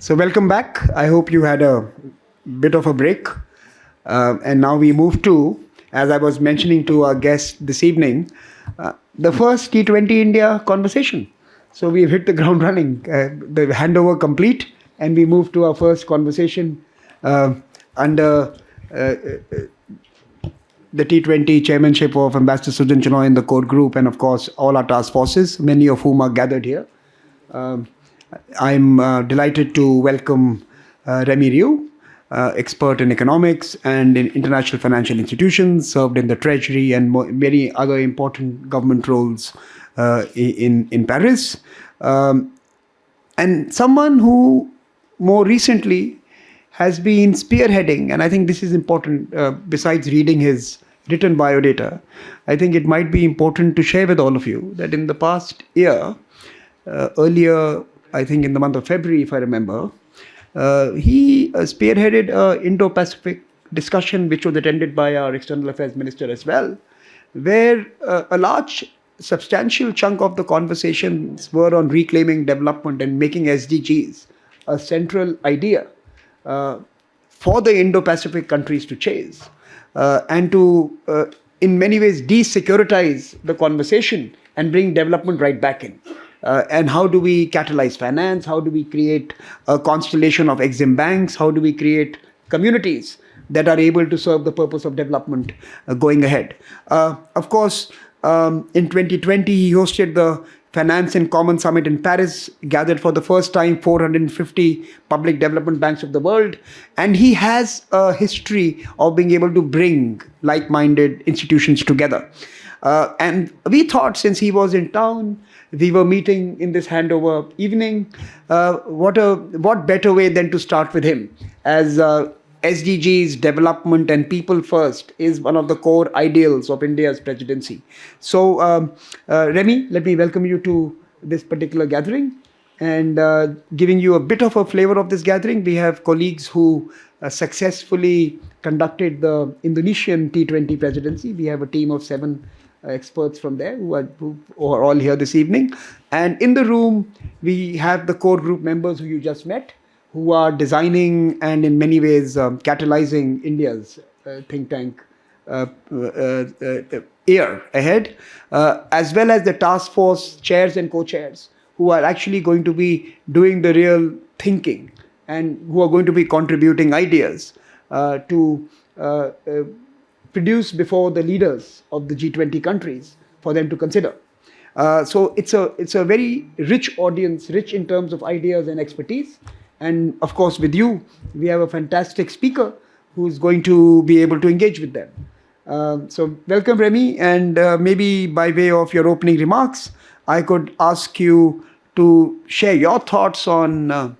So welcome back. I hope you had a bit of a break. And now we move to, as I was mentioning to our guest this evening, the first T20 India conversation. So we've hit the ground running. The handover complete, and we move to our first conversation under the T20 chairmanship of Ambassador Sujan Chenoy in the core group, and of course all our task forces, many of whom are gathered here. I'm delighted to welcome Remy Riou, expert in economics and in international financial institutions, served in the Treasury and many other important government roles in Paris. And someone who more recently has been spearheading, and I think this is important, besides reading his written biodata, I think it might be important to share with all of you that in the past year, earlier, I think in the month of February, if I remember, he spearheaded an Indo-Pacific discussion which was attended by our External Affairs Minister as well, where a large, substantial chunk of the conversations were on reclaiming development and making SDGs a central idea for the Indo-Pacific countries to chase and to, in many ways, desecuritize the conversation and bring development right back in. And how do we catalyze finance? How do we create a constellation of Exim banks? How do we create communities that are able to serve the purpose of development going ahead? Of course, in 2020, he hosted the Finance in Common Summit in Paris, gathered for the first time 450 public development banks of the world. And he has a history of being able to bring like-minded institutions together. And we thought, since he was in town, we were meeting in this handover evening, what better way than to start with him, as SDGs, development and people first is one of the core ideals of India's presidency. So Remy, let me welcome you to this particular gathering, and giving you a bit of a flavor of this gathering. We have colleagues who successfully conducted the Indonesian T20 presidency. We have a team of 7 experts from there who are all here this evening. And in the room, we have the core group members who you just met, who are designing and in many ways catalyzing India's think tank year ahead, as well as the task force chairs and co-chairs who are actually going to be doing the real thinking and who are going to be contributing ideas to produce before the leaders of the G20 countries for them to consider. So it's a very rich audience, rich in terms of ideas and expertise. And of course, with you, we have a fantastic speaker who's going to be able to engage with them. So welcome, Remy. And maybe by way of your opening remarks, I could ask you to share your thoughts on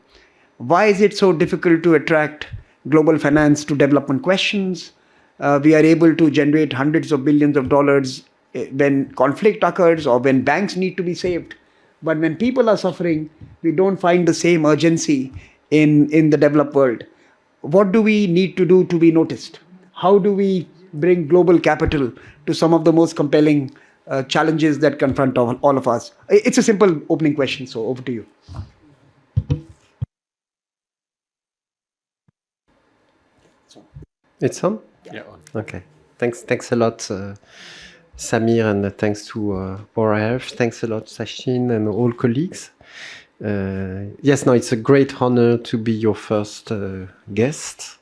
why is it so difficult to attract global finance to development questions. We are able to generate hundreds of billions of dollars when conflict occurs or when banks need to be saved. But when people are suffering, we don't find the same urgency in the developed world. What do we need to do to be noticed? How do we bring global capital to some of the most compelling challenges that confront all of us? It's a simple opening question, so over to you. It's on? Yeah. Okay. Thanks a lot, Samir, and thanks to ORF. Thanks a lot, Sachin, and all colleagues. Yes, no, it's a great honor to be your first guest,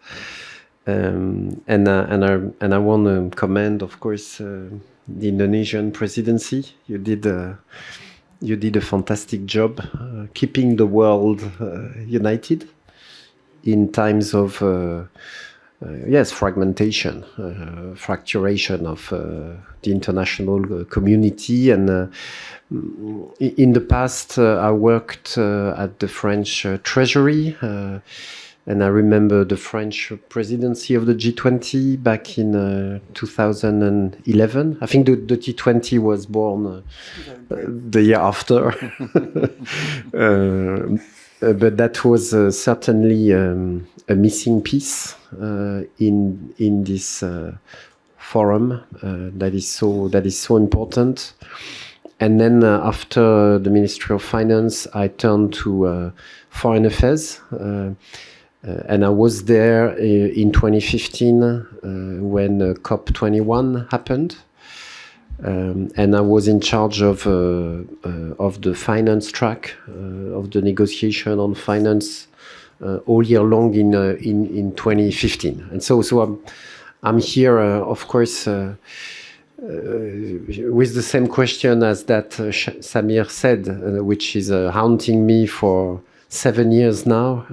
and I want to commend, of course, the Indonesian presidency. You did a fantastic job keeping the world united in times of fragmentation, fracturation of the international community. And in the past, I worked at the French Treasury, and I remember the French presidency of the G20 back in 2011. I think the T20 was born the year after. But that was certainly a missing piece in this forum that is so important. And then after the Ministry of Finance, I turned to Foreign Affairs. And I was there in 2015 when COP21 happened. And I was in charge of the finance track of the negotiation on finance all year long in 2015. And so I'm here, of course, with the same question as that Samir said, which is haunting me for 7 years now,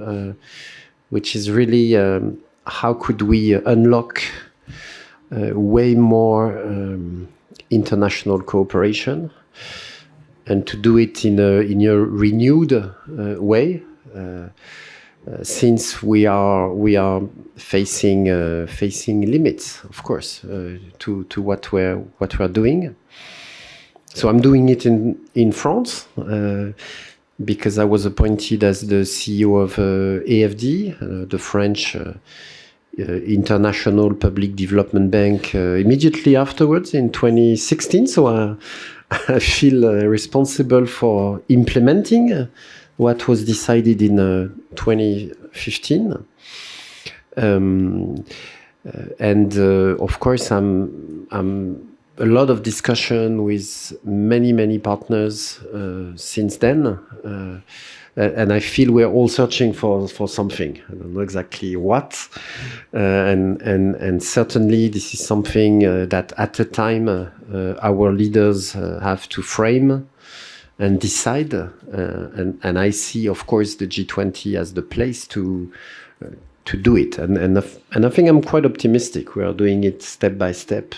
which is really how could we unlock way more international cooperation, and to do it in a renewed way, since we are facing limits, of course, to what we're doing. So I'm doing it in France. Because I was appointed as the CEO of AFD, the French International Public Development Bank, immediately afterwards in 2016. So I feel responsible for implementing what was decided in 2015. And of course, I'm a lot of discussion with many partners since then, and I feel we're all searching for something. I don't know exactly what, and certainly this is something that at a time our leaders have to frame and decide. And I see, of course, the G20 as the place to do it, and I think I'm quite optimistic. We are doing it step by step,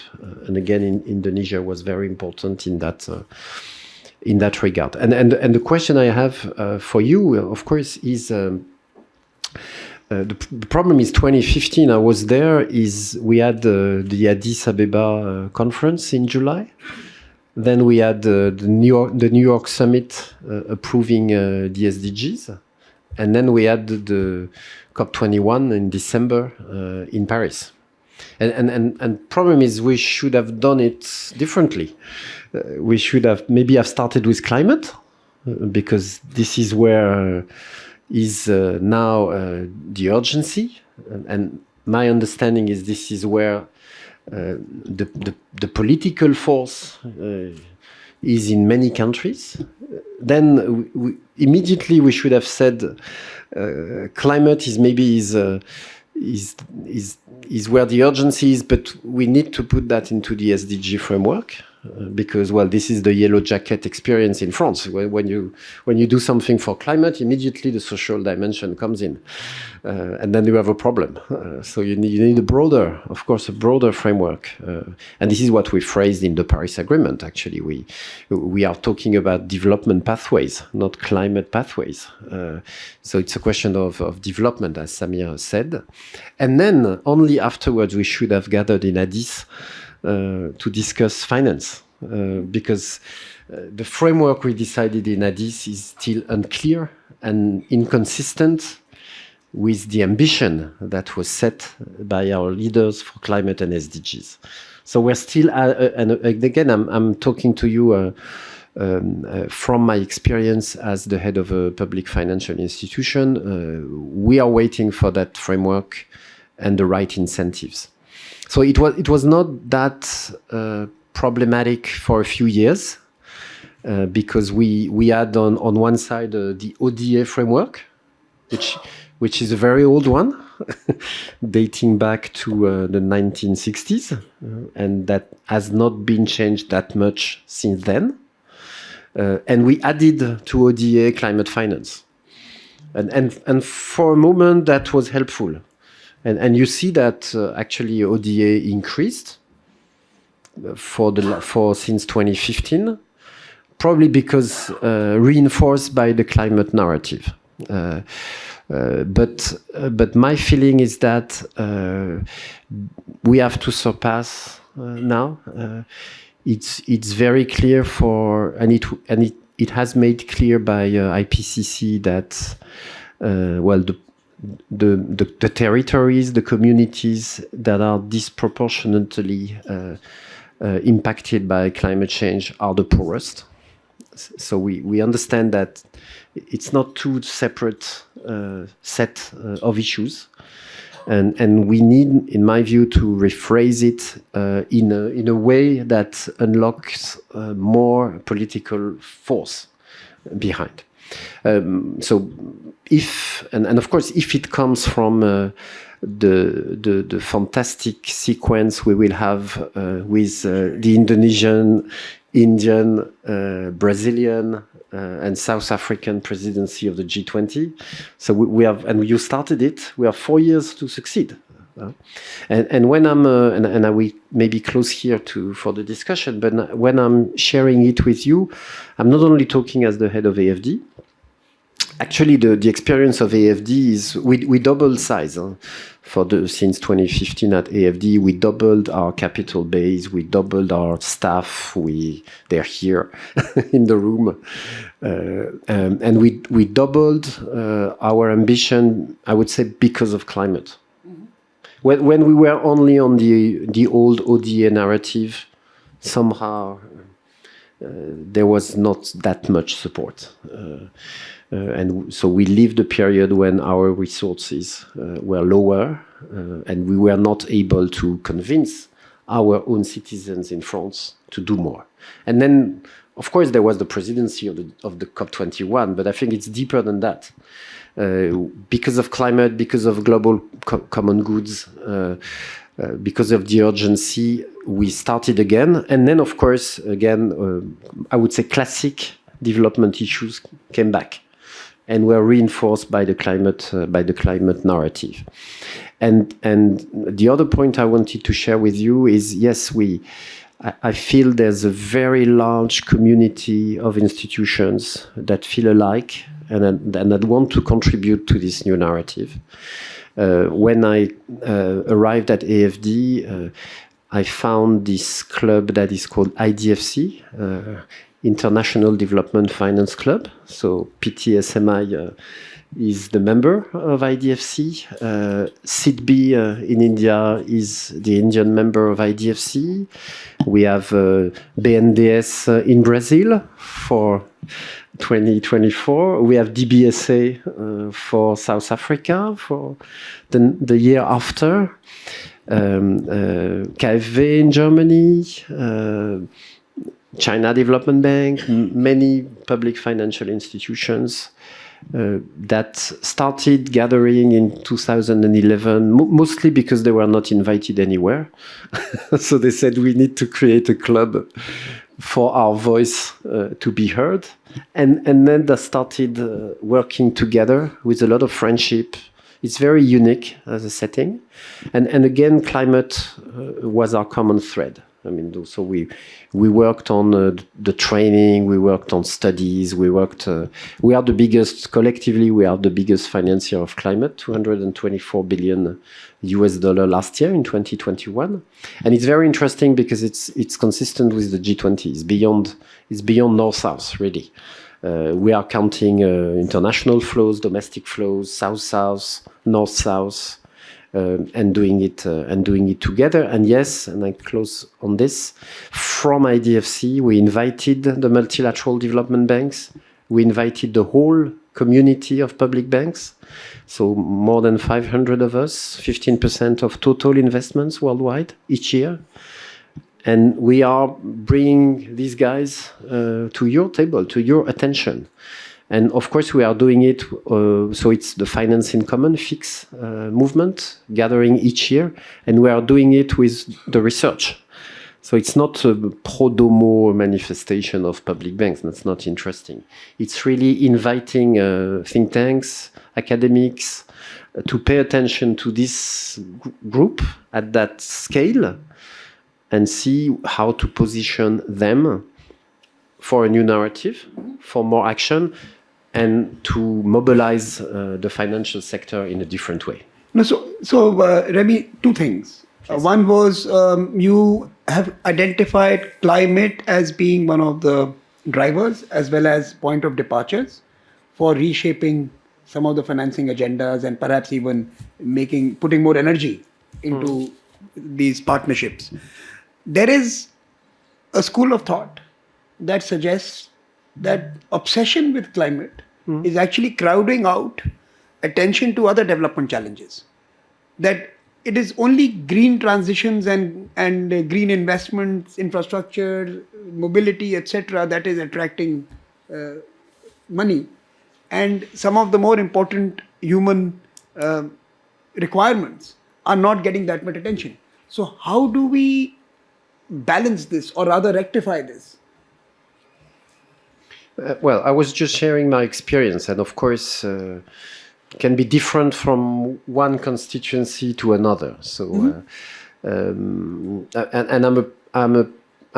and again, Indonesia was very important in that regard. And the question I have for you, of course, is the problem is 2015. I was there. Is we had the Addis Ababa conference in July. Then we had the New York summit approving the SDGs, and then we had the COP21 in December in Paris. And problem is we should have done it differently. We should have maybe started with climate, because this is where is now the urgency. And my understanding is this is where the political force is in many countries. Then immediately we should have said climate is maybe is where the urgency is, but we need to put that into the SDG framework. Because, well, this is the yellow jacket experience in France. When you do something for climate, immediately the social dimension comes in, and then you have a problem. So you need a broader framework, and this is what we phrased in the Paris Agreement. Actually, we are talking about development pathways, not climate pathways. So it's a question of development, as Samir said, and then only afterwards we should have gathered in Addis to discuss finance, because the framework we decided in Addis is still unclear and inconsistent with the ambition that was set by our leaders for climate and SDGs. So we're still, and again, I'm talking to you from my experience as the head of a public financial institution. We are waiting for that framework and the right incentives. So it was not that problematic for a few years, because we had on one side the ODA framework, which is a very old one, dating back to the 1960s, and that has not been changed that much since then. And we added to ODA climate finance, and for a moment that was helpful. And you see that actually ODA increased since 2015, probably because reinforced by the climate narrative. But my feeling is that we have to surpass now. It's very clear it has made clear by IPCC that the territories, the communities that are disproportionately impacted by climate change are the poorest. So we understand that it's not two separate set of issues. And we need, in my view, to rephrase it in a way that unlocks more political force behind. So if and of course, if it comes from the fantastic sequence we will have with the Indonesian, Indian, Brazilian, and South African presidency of the G20. So we have, and you started it. We have 4 years to succeed. And when I'm, and I will maybe close here for the discussion, but when I'm sharing it with you, I'm not only talking as the head of AFD. Actually, the experience of AFD is we doubled size. Since 2015 at AFD, we doubled our capital base, we doubled our staff. They're here in the room, and we doubled our ambition. I would say because of climate. Mm-hmm. When we were only on the old ODA narrative, somehow there was not that much support. And so we lived a period when our resources were lower and we were not able to convince our own citizens in France to do more. And then, of course, there was the presidency of the COP21, but I think it's deeper than that. Because of climate, because of global common goods, because of the urgency, we started again. And then, of course, again, I would say classic development issues came back and were reinforced by the climate narrative. And the other point I wanted to share with you is, yes, I feel there's a very large community of institutions that feel alike and that want to contribute to this new narrative. When I arrived at AFD, I found this club that is called IDFC, International Development Finance Club. So PTSMI is the member of IDFC. SIDBI in India is the Indian member of IDFC. We have BNDES in Brazil for 2024. We have DBSA for South Africa for the year after. KfW in Germany. China Development Bank, many public financial institutions that started gathering in 2011, mostly because they were not invited anywhere. So they said, we need to create a club for our voice to be heard. And then they started working together with a lot of friendship. It's very unique as a setting. And again, climate was our common thread. I mean, so we worked on the training, we worked on studies, we are the biggest, collectively, we are the biggest financier of climate, $224 billion last year in 2021. And it's very interesting because it's consistent with the G20. It's beyond North-South, really. We are counting international flows, domestic flows, South-South, North-South, and doing it together. And yes, and I close on this. From IDFC, we invited the multilateral development banks. We invited the whole community of public banks. So more than 500 of us, 15% of total investments worldwide each year. And we are bringing these guys to your table, to your attention. And of course, we are doing it, so it's the Finance in Common, FIX movement, gathering each year, and we are doing it with the research. So it's not a pro domo manifestation of public banks, that's not interesting. It's really inviting think tanks, academics, to pay attention to this group at that scale and see how to position them for a new narrative, for more action, and to mobilize the financial sector in a different way. No, so Remy, two things. Yes. One was you have identified climate as being one of the drivers as well as point of departures for reshaping some of the financing agendas and perhaps even putting more energy into these partnerships. There is a school of thought that suggests that obsession with climate is actually crowding out attention to other development challenges. That it is only green transitions and green investments, infrastructure, mobility, etc., that is attracting money, and some of the more important human requirements are not getting that much attention. So how do we balance this, or rather rectify this? Well, I was just sharing my experience, and of course, can be different from one constituency to another. So, I'm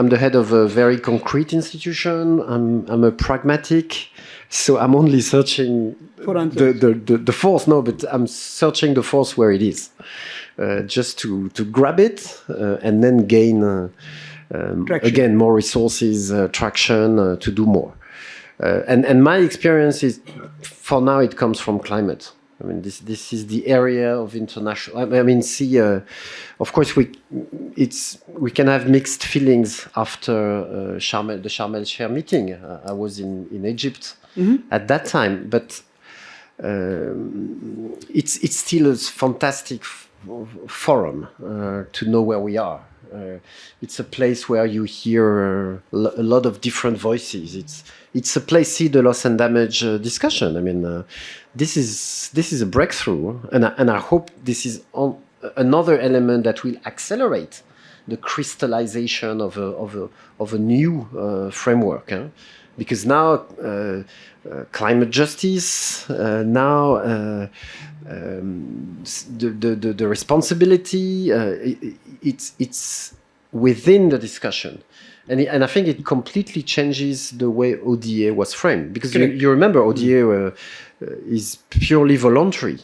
the head of a very concrete institution. I'm a pragmatic, so I'm only searching For answers. the force. No, but I'm searching the force where it is, just to grab it and then gain Traction. again more resources, traction to do more. And my experience is, for now, it comes from climate. I mean, this is the area of international. I mean, see, of course, we can have mixed feelings after the Sharm el Sheikh meeting. I was in Egypt at that time, but it's still a fantastic forum to know where we are. It's a place where you hear a lot of different voices. It's a place, see the loss and damage discussion. I mean, this is a breakthrough, and I hope this is another element that will accelerate the crystallization of a new framework. Because now climate justice, now the responsibility, it's within the discussion. And I think it completely changes the way ODA was framed. Because you remember, ODA is purely voluntary.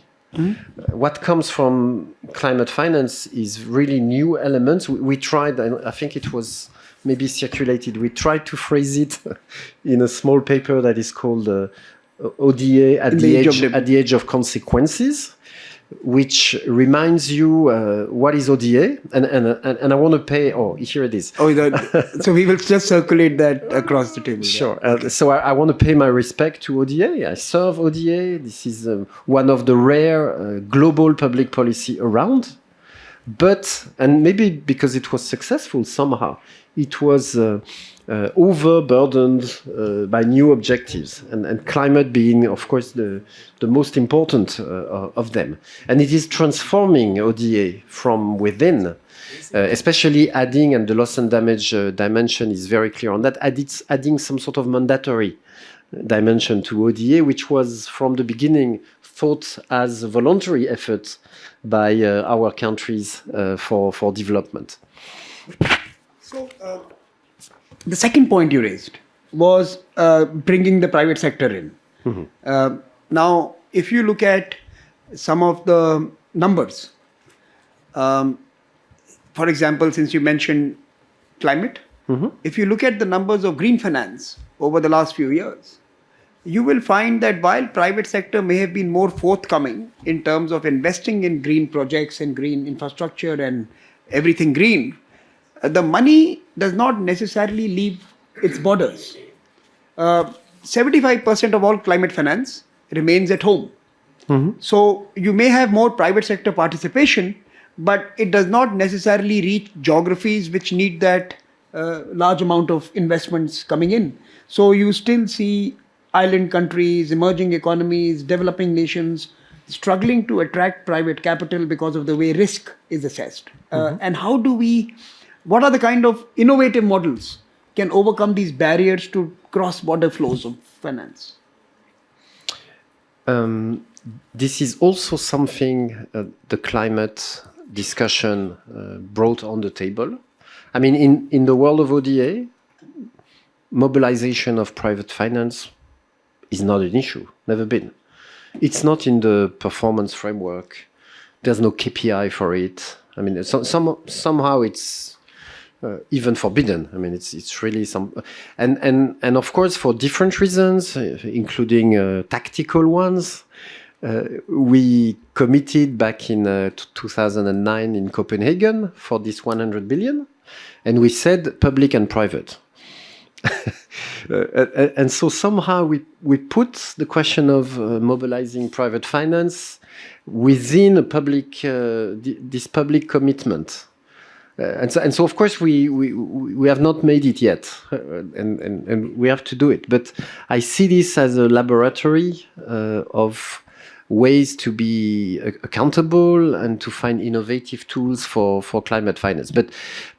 What comes from climate finance is really new elements. We tried, I think it was maybe circulated, we tried to phrase it in a small paper that is called ODA at the age of consequences, which reminds you what is ODA, and I want to pay. Oh, here it is. Oh, so we will just circulate that across the table. Sure. So I want to pay my respect to ODA. I serve ODA. This is one of the rare global public policy around. But, and maybe because it was successful somehow, it was overburdened by new objectives, and climate being, of course, the most important of them. And it is transforming ODA from within, especially adding, and the loss and damage dimension is very clear on that, adding some sort of mandatory dimension to ODA, which was from the beginning thought as a voluntary effort by our countries for development. So the second point you raised was bringing the private sector in. Now, if you look at some of the numbers, for example, since you mentioned climate, if you look at the numbers of green finance over the last few years, you will find that while private sector may have been more forthcoming in terms of investing in green projects and green infrastructure and everything green, the money does not necessarily leave its borders. 75% of all climate finance remains at home. So you may have more private sector participation, but it does not necessarily reach geographies which need that large amount of investments coming in. So you still see island countries, emerging economies, developing nations struggling to attract private capital because of the way risk is assessed. And what are the kind of innovative models can overcome these barriers to cross-border flows of finance? This is also something the climate discussion brought on the table. I mean, in the world of ODA, mobilization of private finance is not an issue, never been. It's not in the performance framework. There's no KPI for it. I mean, somehow it's even forbidden. I mean, it's really some, and of course for different reasons, including tactical ones. We committed back in 2009 in Copenhagen for this 100 billion, and we said public and private. And so somehow we put the question of mobilizing private finance within a public this public commitment. And so of course we have not made it yet, and we have to do it. But I see this as a laboratory of ways to be accountable and to find innovative tools for climate finance, but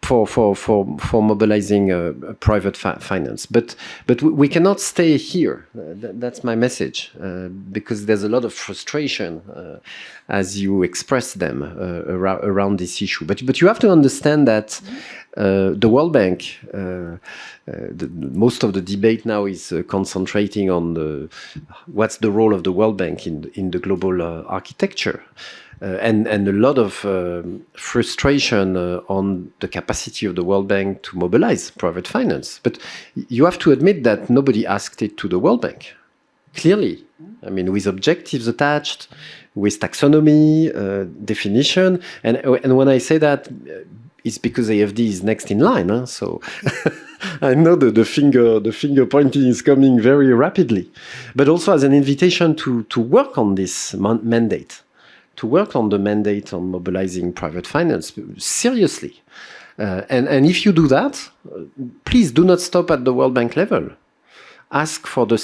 for mobilizing private finance. But we cannot stay here. That's my message, because there's a lot of frustration as you express them around this issue. But you have to understand that the World Bank, most of the debate now is concentrating on what's the role of the World Bank in the global architecture, and a lot of frustration on the capacity of the World Bank to mobilize private finance. But you have to admit that nobody asked it to the World Bank, clearly. I mean, with objectives attached, with taxonomy, definition, and when I say that, it's because AFD is next in line. Huh? So I know that the finger pointing is coming very rapidly, but also as an invitation to work on this mandate, to work on the mandate on mobilizing private finance seriously. And if you do that, please do not stop at the World Bank level. Ask for the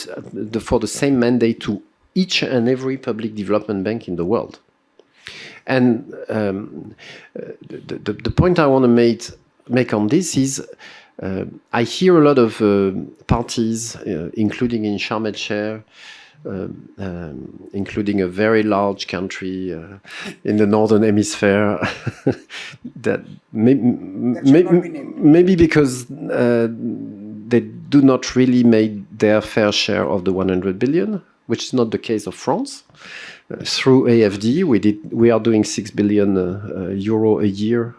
same mandate to each and every public development bank in the world. And the point I want to make on this is, I hear a lot of parties, including in Sharm el-Sheikh, including a very large country in the northern hemisphere, that maybe because they do not really make their fair share of the 100 billion, which is not the case of France. Through AFD, we are doing 6 billion euro a year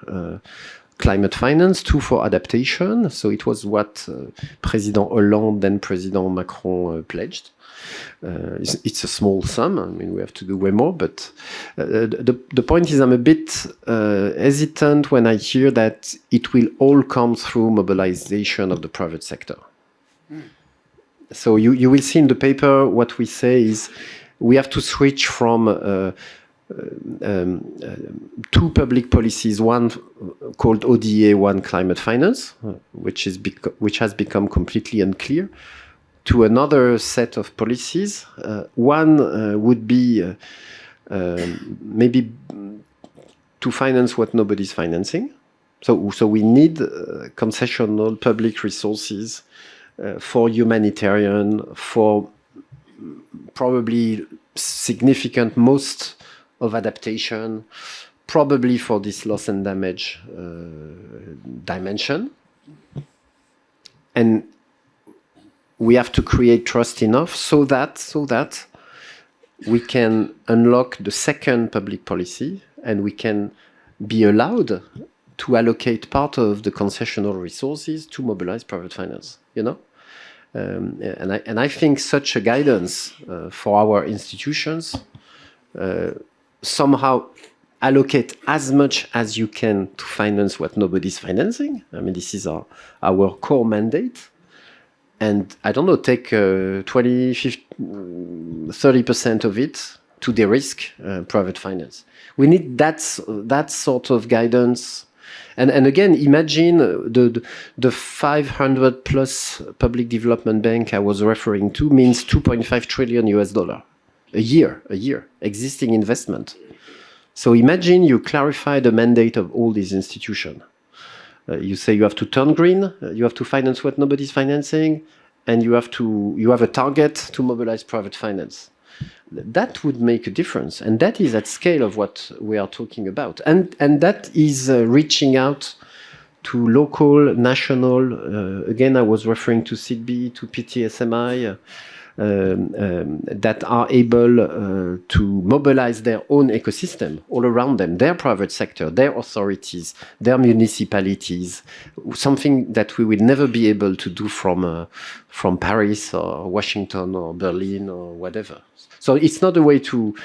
climate finance, 2 for adaptation. So it was what President Hollande and President Macron pledged. It's a small sum. I mean, we have to do way more. But the point is, I'm a bit hesitant when I hear that it will all come through mobilization of the private sector. So you will see in the paper what we say is, we have to switch from 2 public policies, one called ODA, one climate finance, which has become completely unclear, to another set of policies. One would be maybe to finance what nobody's financing. So we need concessional public resources for humanitarian, for probably significant most of adaptation, probably for this loss and damage dimension. And we have to create trust enough so that we can unlock the second public policy, and we can be allowed to allocate part of the concessional resources to mobilize private finance, you know? And I think such a guidance for our institutions, somehow allocate as much as you can to finance what nobody's financing. I mean, this is our core mandate. And I don't know, take 20, 50, 30% of it to de-risk private finance. We need that sort of guidance. And again, imagine the 500 plus public development bank I was referring to means $2.5 trillion a year, existing investment. So imagine you clarify the mandate of all these institutions. You say you have to turn green, you have to finance what nobody's financing, and you have a target to mobilize private finance. That would make a difference, and that is at scale of what we are talking about, and that is reaching out to local, national. Again, I was referring to SIDBI, to PTSMI, that are able to mobilize their own ecosystem all around them, their private sector, their authorities, their municipalities, something that we will never be able to do from Paris or Washington or Berlin or whatever. So it's not a way to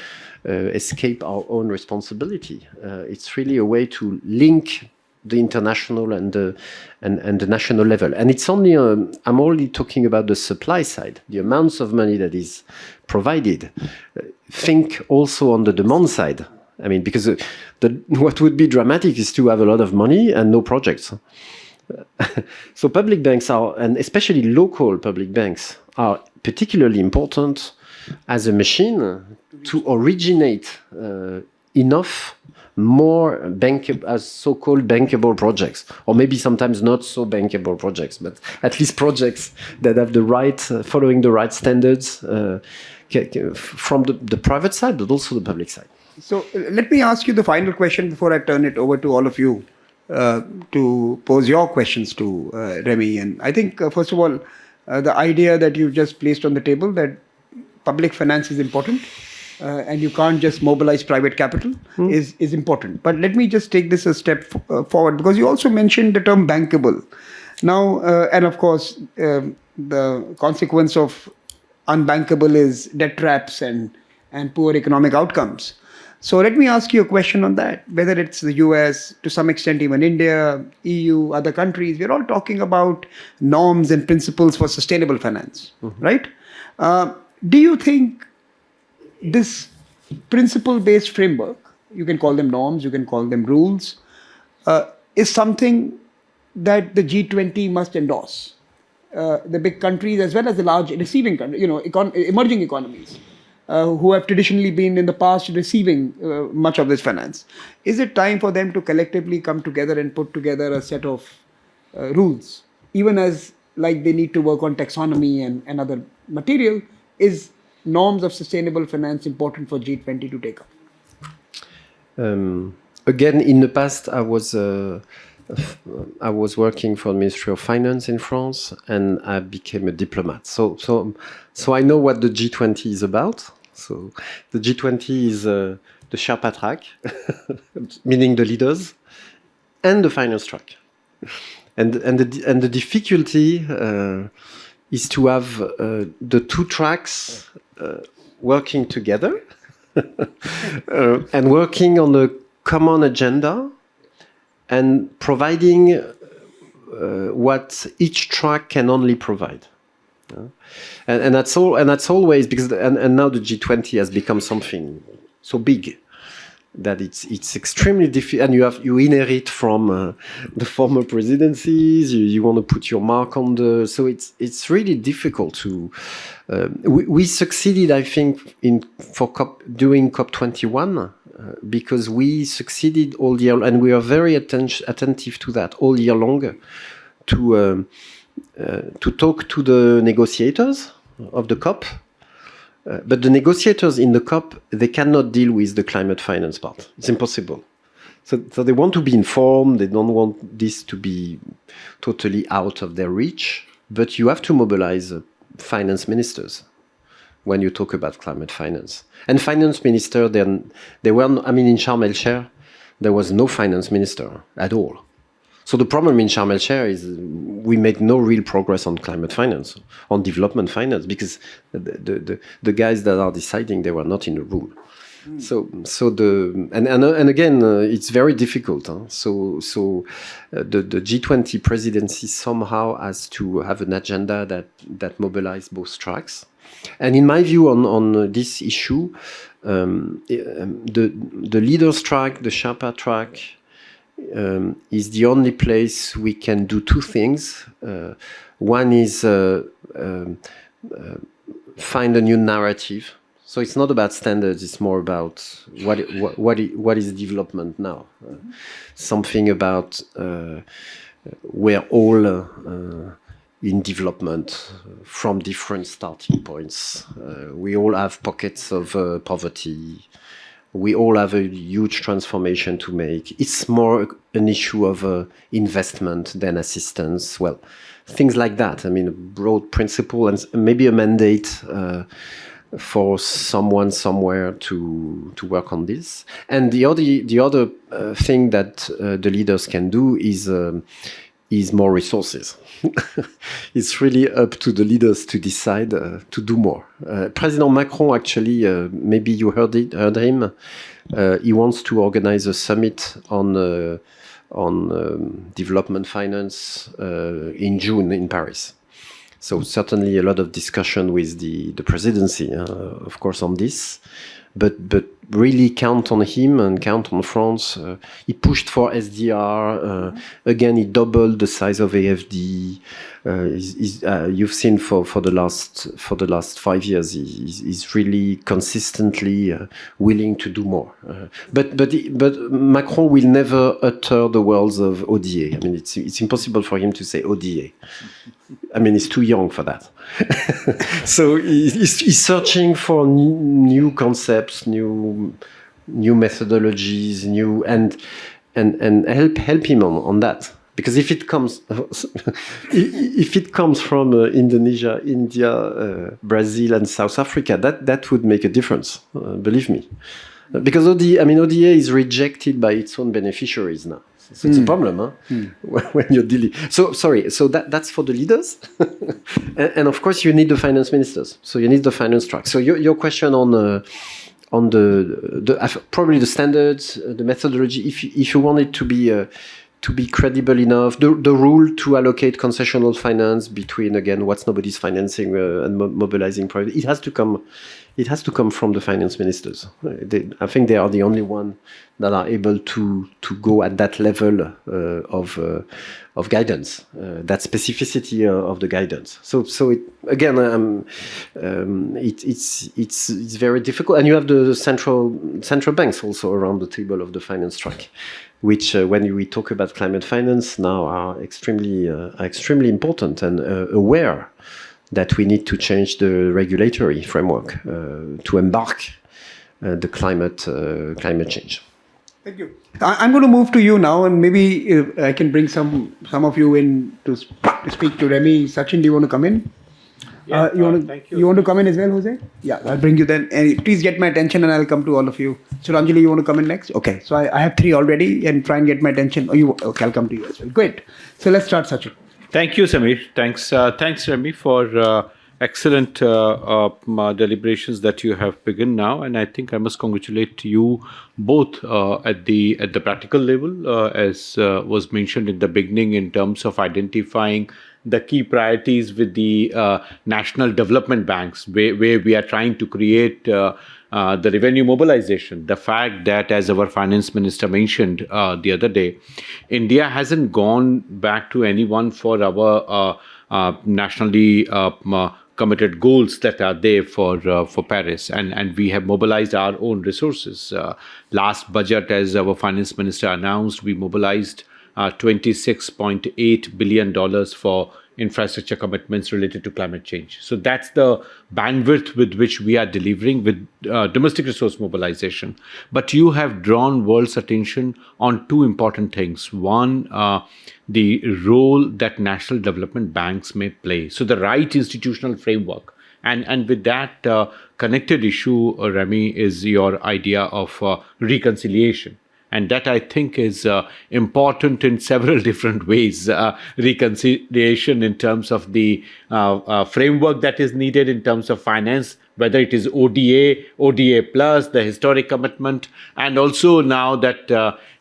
escape our own responsibility. It's really a way to link the international and the national level. And it's only I'm only talking about the supply side, the amounts of money that is provided. Think also on the demand side. I mean, because what would be dramatic is to have a lot of money and no projects. So public banks are, and especially local public banks, are particularly important as a machine to originate enough more as so-called bankable projects, or maybe sometimes not so bankable projects, but at least projects that have the right, following the right standards from the private side, but also the public side. So let me ask you the final question before I turn it over to all of you to pose your questions to Remy. And I think, first of all, the idea that you just placed on the table that public finance is important and you can't just mobilize private capital is important. But let me just take this a step forward, because you also mentioned the term bankable. Now, and of course, the consequence of unbankable is debt traps and poor economic outcomes. So let me ask you a question on that, whether it's the US, to some extent even India, EU, other countries, we're all talking about norms and principles for sustainable finance, right? Do you think this principle-based framework, you can call them norms, you can call them rules, is something that the G20 must endorse? The big countries as well as the large receiving countries, emerging economies, who have traditionally been in the past receiving much of this finance. Is it time for them to collectively come together and put together a set of rules, even as like they need to work on taxonomy and other material? Is norms of sustainable finance important for G20 to take up? Again, in the past, I was working for the Ministry of Finance in France, and I became a diplomat. So I know what the G20 is about. So the G20 is the Sherpa track, meaning the leaders, and the finance track. And the difficulty is to have the two tracks working together and working on a common agenda and providing what each track can only provide. And that's all. And that's always because and now the G20 has become something so big that it's extremely difficult, and you inherit from the former presidencies. You want to put your mark on so it's really difficult to. We succeeded, I think, during COP21 because we succeeded all year, and we are very attentive to that all year long, to talk to the negotiators of the COP. But the negotiators in the COP, they cannot deal with the climate finance part. It's impossible. So they want to be informed. They don't want this to be totally out of their reach. But you have to mobilize finance ministers when you talk about climate finance. And finance minister, they were. In Sharm el-Sheikh, there was no finance minister at all. So the problem in Sharm el-Sheikh is we made no real progress on climate finance, on development finance, because the guys that are deciding, they were not in the room. And again, it's very difficult. So the G20 presidency somehow has to have an agenda that mobilizes both tracks. And in my view on this issue, the leaders track, the Sherpa track, is the only place we can do two things. One is find a new narrative. So it's not about standards; it's more about what is development now. Something about we're all in development from different starting points. We all have pockets of poverty. We all have a huge transformation to make. It's more an issue of investment than assistance. Well, things like that. A broad principle and maybe a mandate for someone somewhere to work on this. And the other thing that the leaders can do is more resources. It's really up to the leaders to decide to do more. President Macron, actually, maybe you heard him. He wants to organize a summit on development finance in June in Paris. So certainly a lot of discussion with the presidency, of course, on this. But really count on him and count on France. He pushed for SDR. Again, he doubled the size of AFD. You've seen for the last 5 years, he's really consistently willing to do more. But Macron will never utter the words of ODA. I mean, it's impossible for him to say ODA. I mean, he's too young for that. So he's searching for new concepts, new methodologies, and help him on that. Because if it comes from Indonesia, India, Brazil, and South Africa, that would make a difference. Believe me. Because ODA is rejected by its own beneficiaries now. So it's a problem, huh? When you're dealing. So sorry. So that's for the leaders, and of course you need the finance ministers. So you need the finance track. So your question on the probably the standards, the methodology. If you want it to be credible enough, the rule to allocate concessional finance between, again, what's nobody's financing and mobilizing private, it has to come from the finance ministers. I think they are the only one that are able to go at that level of guidance, that specificity of the guidance. So it, again, it's very difficult, and you have the central banks also around the table of the finance track, which when we talk about climate finance now are extremely important and aware that we need to change the regulatory framework to embark the climate change. Thank you. I'm going to move to you now, and maybe I can bring some of you in to speak to Remy. Sachin, do you want to come in? Yeah, thank you. You want to come in as well, Jose? Yeah, I'll bring you then. And please get my attention, and I'll come to all of you. So, Ranjali, you want to come in next? Okay. So I have 3 already, and try and get my attention. Okay, I'll come to you as well. Great. So let's start, Sachin. Thank you, Samir. Thanks, Remy, for excellent deliberations that you have begun now, and I think I must congratulate you both at the practical level, as was mentioned in the beginning, in terms of identifying the key priorities with the national development banks, where we are trying to create the revenue mobilization. The fact that, as our finance minister mentioned the other day, India hasn't gone back to anyone for our nationally committed goals that are there for Paris, and we have mobilized our own resources. Last budget, as our finance minister announced, we mobilized $26.8 billion for infrastructure commitments related to climate change. So that's the bandwidth with which we are delivering with domestic resource mobilization. But you have drawn world's attention on 2 important things. One, the role that national development banks may play. So the right institutional framework. And with that connected issue, Remy, is your idea of reconciliation. And that, I think, is important in several different ways. Reconciliation in terms of the framework that is needed in terms of finance, whether it is ODA plus, the historic commitment, and also now that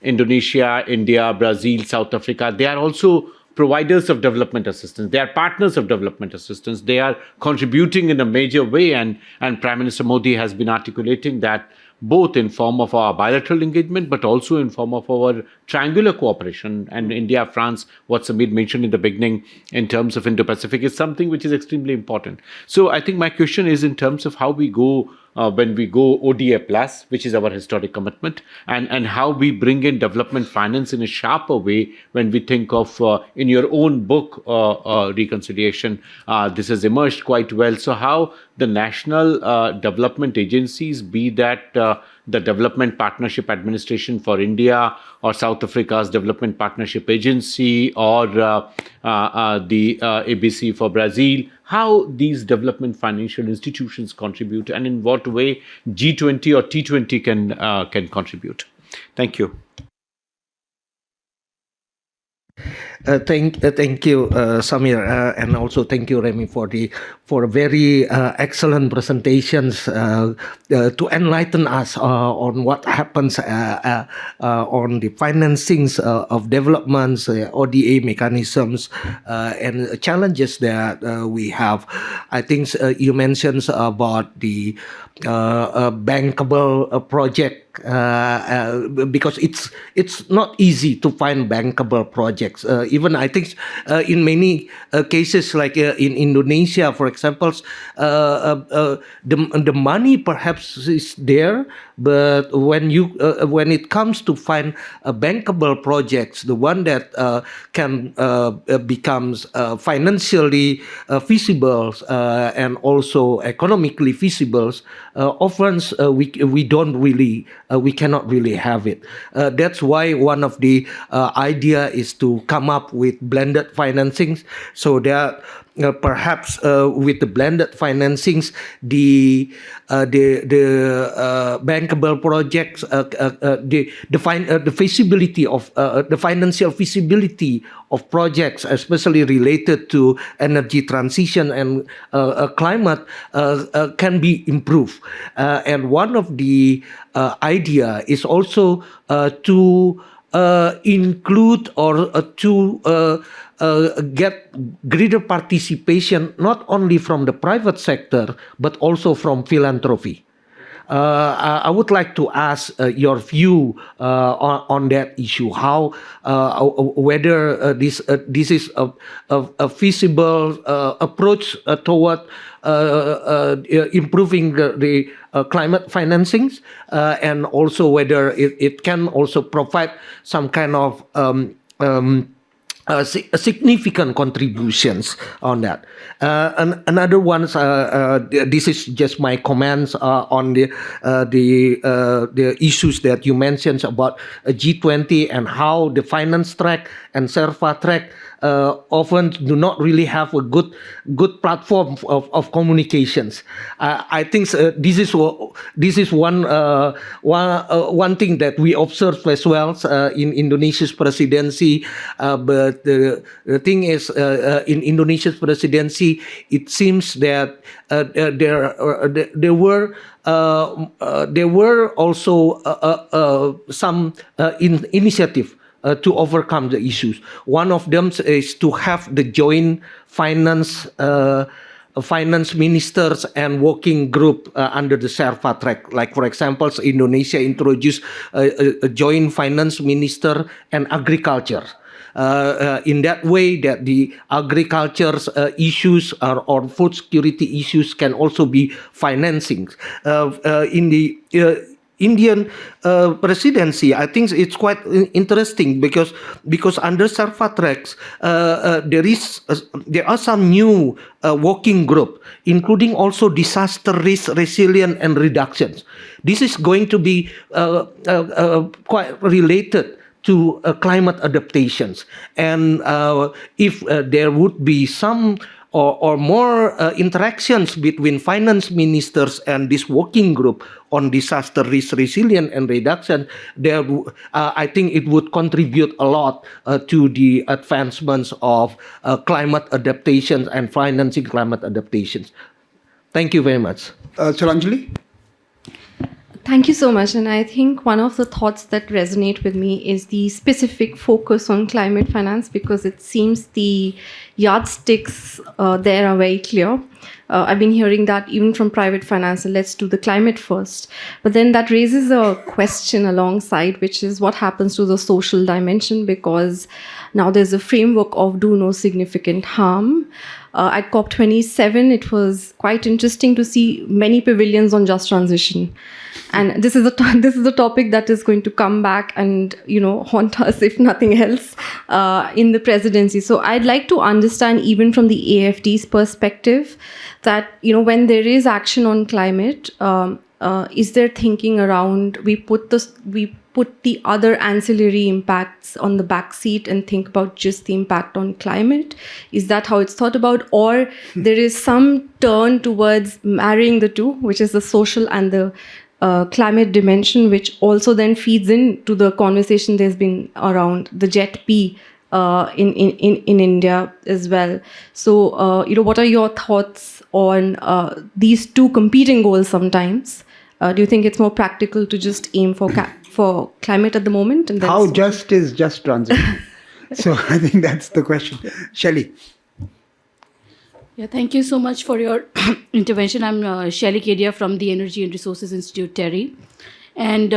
Indonesia, India, Brazil, South Africa, they are also providers of development assistance. They are partners of development assistance. They are contributing in a major way, and Prime Minister Modi has been articulating that both in form of our bilateral engagement, but also in form of our triangular cooperation. And India, France, what Samir mentioned in the beginning in terms of Indo-Pacific is something which is extremely important. So I think my question is in terms of how we go when we go ODA plus, which is our historic commitment, and how we bring in development finance in a sharper way when we think of, in your own book, reconciliation, this has emerged quite well. So how the national development agencies, be that the Development Partnership Administration for India or South Africa's Development Partnership Agency or the ABC for Brazil, how these development financial institutions contribute, and in what way G20 or T20 can contribute. Thank you. Thank you, Samir, and also thank you, Remy, for very excellent presentations to enlighten us on what happens on the financings of developments, ODA mechanisms, and challenges that we have. I think you mentioned about the bankable project. Because it's not easy to find bankable projects. Even I think in many cases, like in Indonesia, for example, the money perhaps is there, but when it comes to find bankable projects, the one that can becomes financially feasible and also economically feasible, often we don't really we cannot really have it. That's why one of the idea is to come up with blended financings, so that perhaps with the blended financings, the bankable projects, the feasibility of the financial feasibility of projects, especially related to energy transition and climate, can be improved. And one of the idea is also to include or to get greater participation, not only from the private sector, but also from philanthropy. I would like to ask your view on that issue. How, whether this is a feasible approach toward improving the climate financings, and also whether it can also provide some kind of significant contributions on that. And another one, this is just my comments on the issues that you mentioned about G20 and how the finance track and SERPA track often do not really have a good platform of communications. I think this is one thing that we observe as well in Indonesia's presidency. But the thing is, in Indonesia's presidency, it seems that there were also some initiative to overcome the issues. One of them is to have the joint finance ministers and working group under the SERPA track. Like, for example, Indonesia introduced a joint finance minister and agriculture. In that way, that the agriculture's issues or food security issues can also be financing. In the Indian presidency, I think it's quite interesting because under SERPA tracks there are some new working group, including also disaster risk resilient and reductions. This is going to be quite related to climate adaptations, and if there would be some or more interactions between finance ministers and this working group on disaster risk resilient and reduction, there I think it would contribute a lot to the advancements of climate adaptations and financing climate adaptations. Thank you very much. Chiranjali? Thank you so much. And I think one of the thoughts that resonate with me is the specific focus on climate finance, because it seems the yardsticks there are very clear. I've been hearing that even from private finance, let's do the climate first. But then that raises a question alongside, which is what happens to the social dimension, because now there's a framework of do no significant harm. At COP27, it was quite interesting to see many pavilions on just transition. And this is a topic that is going to come back and, haunt us, if nothing else, in the presidency. So I'd like to understand, even from the AFD's perspective, that, when there is action on climate, is there thinking around we put the other ancillary impacts on the back seat and think about just the impact on climate? Is that how it's thought about? Or there is some turn towards marrying the two, which is the social and the climate dimension, which also then feeds into the conversation there's been around the JETP in India as well. So, what are your thoughts on these two competing goals sometimes? Do you think it's more practical to just aim for climate at the moment? And then How just is just transition? So I think that's the question. Shelley. Yeah, thank you so much for your intervention. I'm Shelley Kedia from the Energy and Resources Institute, TERI. And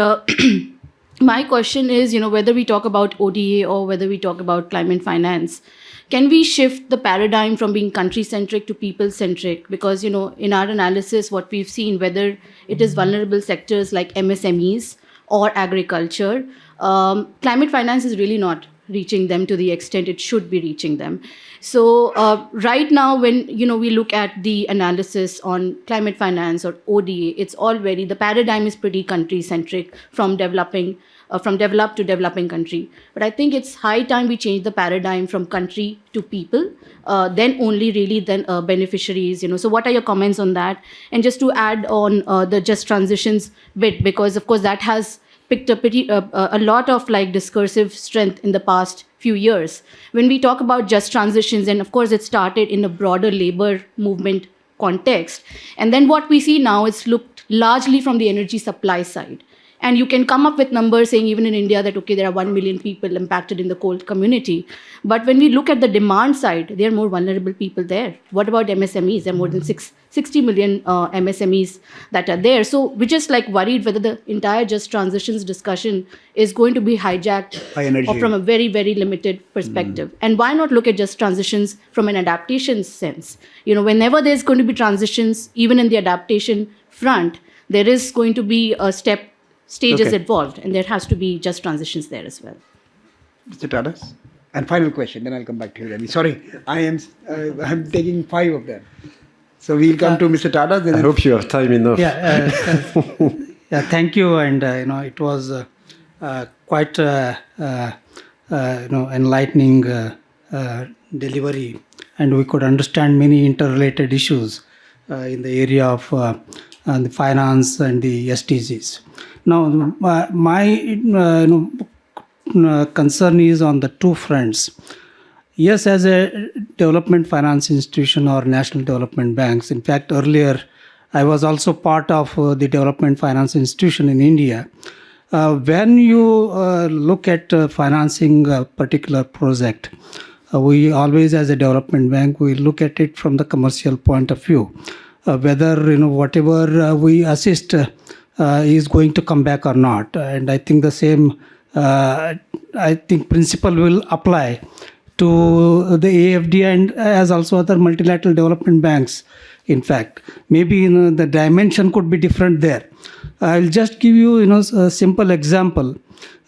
my question is, whether we talk about ODA or whether we talk about climate finance, can we shift the paradigm from being country-centric to people-centric? Because, in our analysis, what we've seen, whether it is vulnerable sectors like MSMEs or agriculture, climate finance is really not reaching them to the extent it should be reaching them. So right now, when we look at the analysis on climate finance or ODA, it's already the paradigm is pretty country-centric from developed to developing country. But I think it's high time we change the paradigm from country to people, then only really then beneficiaries. So what are your comments on that? And just to add on the just transitions bit, because of course that has picked up a lot of discursive strength in the past few years. When we talk about just transitions, and of course it started in a broader labor movement context. And then what we see now is looked largely from the energy supply side. And you can come up with numbers saying even in India that, okay, there are 1 million people impacted in the coal community. But when we look at the demand side, there are more vulnerable people there. What about MSMEs? There are more than 60 million MSMEs that are there. So we're just worried whether the entire just transitions discussion is going to be hijacked By energy. or from a very, very limited perspective. And why not look at just transitions from an adaptation sense? Whenever there's going to be transitions, even in the adaptation front, there is going to be stages Okay. involved, and there has to be just transitions there as well. Mr. Tadas? And final question, then I'll come back to you, Ravi. Sorry, I'm taking 5 of them. So we'll come to Mr. Tadas. I hope you have time enough. Yeah, thank you. And it was quite enlightening delivery, and we could understand many interrelated issues in the area of the finance and the SDGs. Now, my concern is on the two fronts. Yes, as a development finance institution or national development banks. In fact, earlier I was also part of the development finance institution in India. When you look at financing a particular project, we always, as a development bank, we look at it from the commercial point of view. Whether whatever we assist is going to come back or not. And I think the same principle will apply to the AFD and as also other multilateral development banks. In fact, maybe the dimension could be different there. I'll just give you a simple example.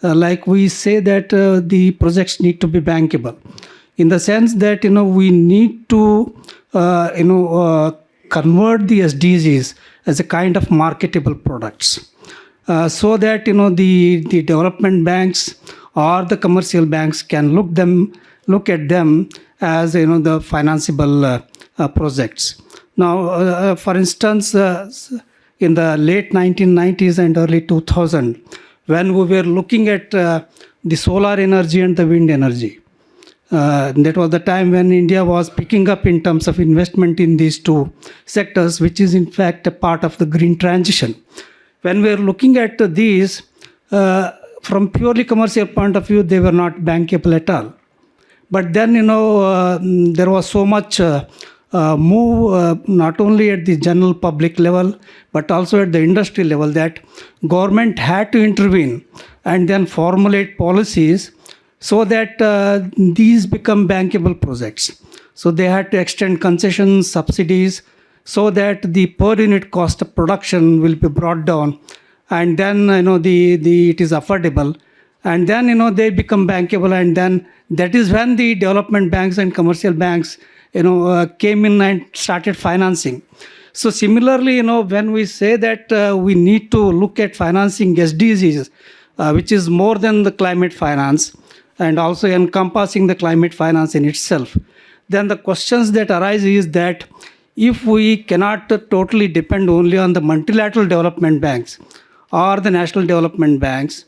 Like we say that the projects need to be bankable, in the sense that we need to convert the SDGs as a kind of marketable products, so that the development banks or the commercial banks can look at them as the financeable projects. Now, for instance, in the late 1990s and early 2000, when we were looking at the solar energy and the wind energy, that was the time when India was picking up in terms of investment in these two sectors, which is in fact a part of the green transition. When we are looking at these from purely commercial point of view, they were not bankable at all. But then there was so much move not only at the general public level but also at the industry level that government had to intervene and then formulate policies so that these become bankable projects. So they had to extend concessions, subsidies, so that the per unit cost of production will be brought down, and then it is affordable, and then they become bankable, and then that is when the development banks and commercial banks came in and started financing. So similarly, when we say that we need to look at financing SDGs, which is more than the climate finance, and also encompassing the climate finance in itself, then the questions that arise is that if we cannot totally depend only on the multilateral development banks or the national development banks,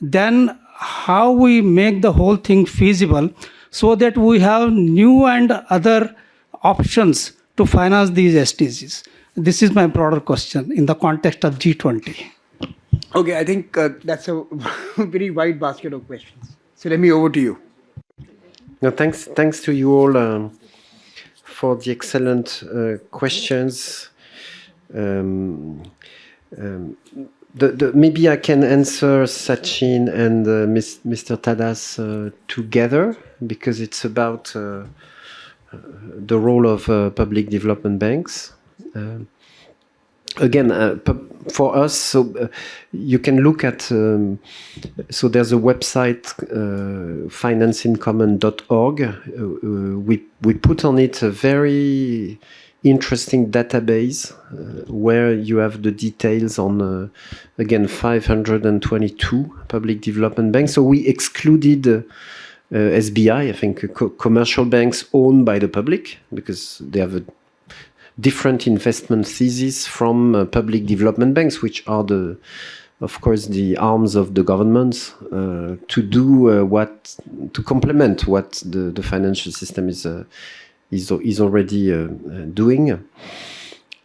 then how we make the whole thing feasible so that we have new and other options to finance these SDGs? This is my broader question in the context of G20. Okay, I think that's a very wide basket of questions. So let me over to you. No, thanks to you all for the excellent questions. Maybe I can answer Sachin and Mr. Tadas together, because it's about the role of public development banks. Again, for us, so you can look at, so there's a website, financeincommon.org. We put on it a very interesting database where you have the details on, again, 522 public development banks. So we excluded SBI, I think, commercial banks owned by the public, because they have a different investment thesis from public development banks, which are of course, the arms of the governments to do to complement what the financial system is already doing.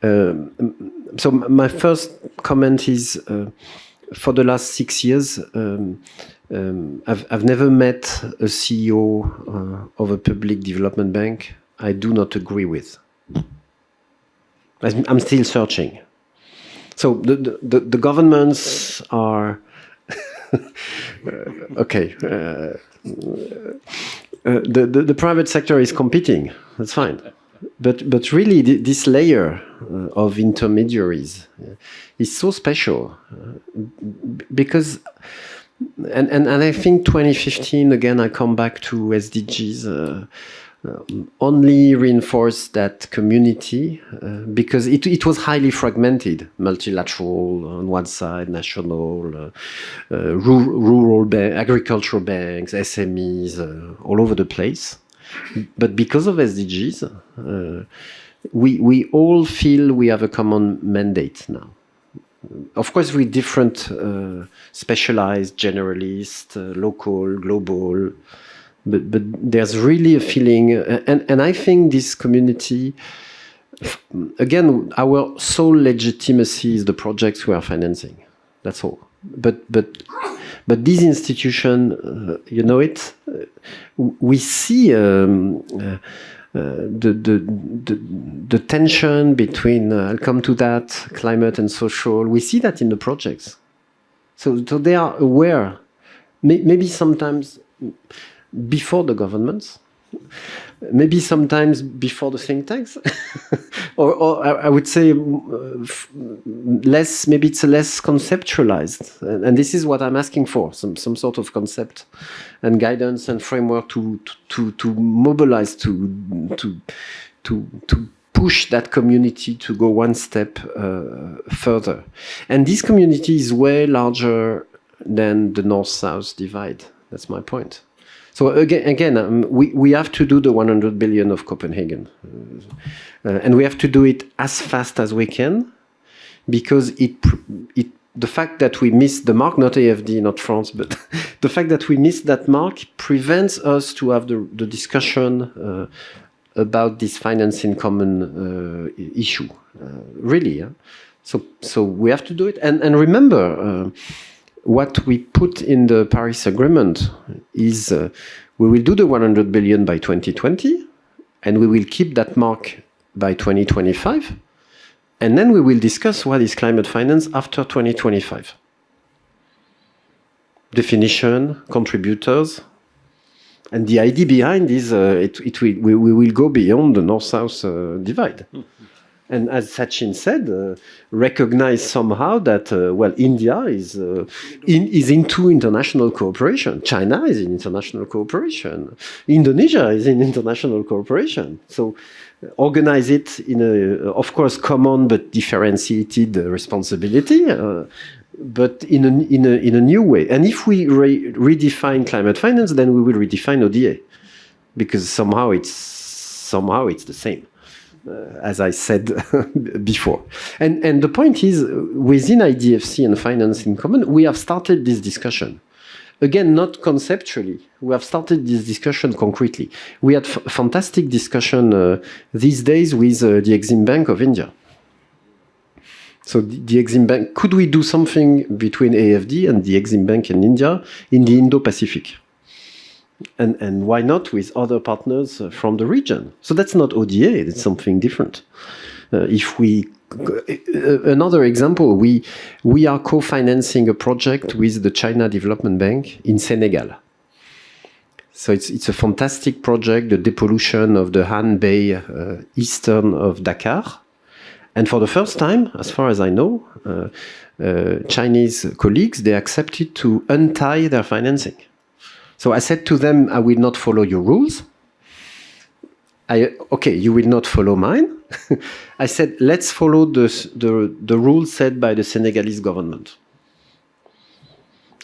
So my first comment is, for the last 6 years, I've never met a CEO of a public development bank I do not agree with. I'm still searching. So the governments are okay. The private sector is competing. That's fine, but really this layer of intermediaries is so special because. And I think 2015 again. I come back to SDGs. Only reinforced that community because it was highly fragmented, multilateral on one side, national, rural agricultural banks, SMEs, all over the place. But because of SDGs, we all feel we have a common mandate now. Of course, with different specialized, generalist, local, global. But there's really a feeling, and I think this community, again, our sole legitimacy is the projects we are financing. That's all. But these institutions, you know it, we see the tension between, I'll come to that, climate and social. We see that in the projects. So they are aware, maybe sometimes before the governments, maybe sometimes before the think tanks, or I would say less. Maybe it's less conceptualized, and this is what I'm asking for: some sort of concept and guidance and framework to mobilize to push that community to go one step further. And this community is way larger than the North-South divide. That's my point. So again, we have to do the 100 billion of Copenhagen, and we have to do it as fast as we can, because the fact that we missed the mark, not AFD, not France, but the fact that we missed that mark prevents us to have the discussion about this finance in common issue. Really, yeah? So we have to do it, and remember. What we put in the Paris Agreement is we will do the 100 billion by 2020, and we will keep that mark by 2025, and then we will discuss what is climate finance after 2025. Definition, contributors, and the idea behind is we will go beyond the North-South divide. And as Sachin said, recognize somehow that India is into international cooperation. China is in international cooperation. Indonesia is in international cooperation. So organize it in a, of course, common but differentiated responsibility, but in a new way. And if we redefine climate finance, then we will redefine ODA, because somehow it's the same. As I said before. And the point is, within IDFC and Finance in Common, we have started this discussion. again, not conceptually. We have started this discussion concretely. We had fantastic discussion these days with the Exim Bank of India. So the Exim Bank, could we do something between AFD and the Exim Bank in India in the Indo-Pacific? And why not with other partners from the region? So that's not ODA, it's something different. Another example, we are co-financing a project with the China Development Bank in Senegal. So it's a fantastic project, the depollution of the Han Bay eastern of Dakar. And for the first time, as far as I know, Chinese colleagues, they accepted to untie their financing. So I said to them, I will not follow your rules. Okay, you will not follow mine. I said, let's follow the rules set by the Senegalese government.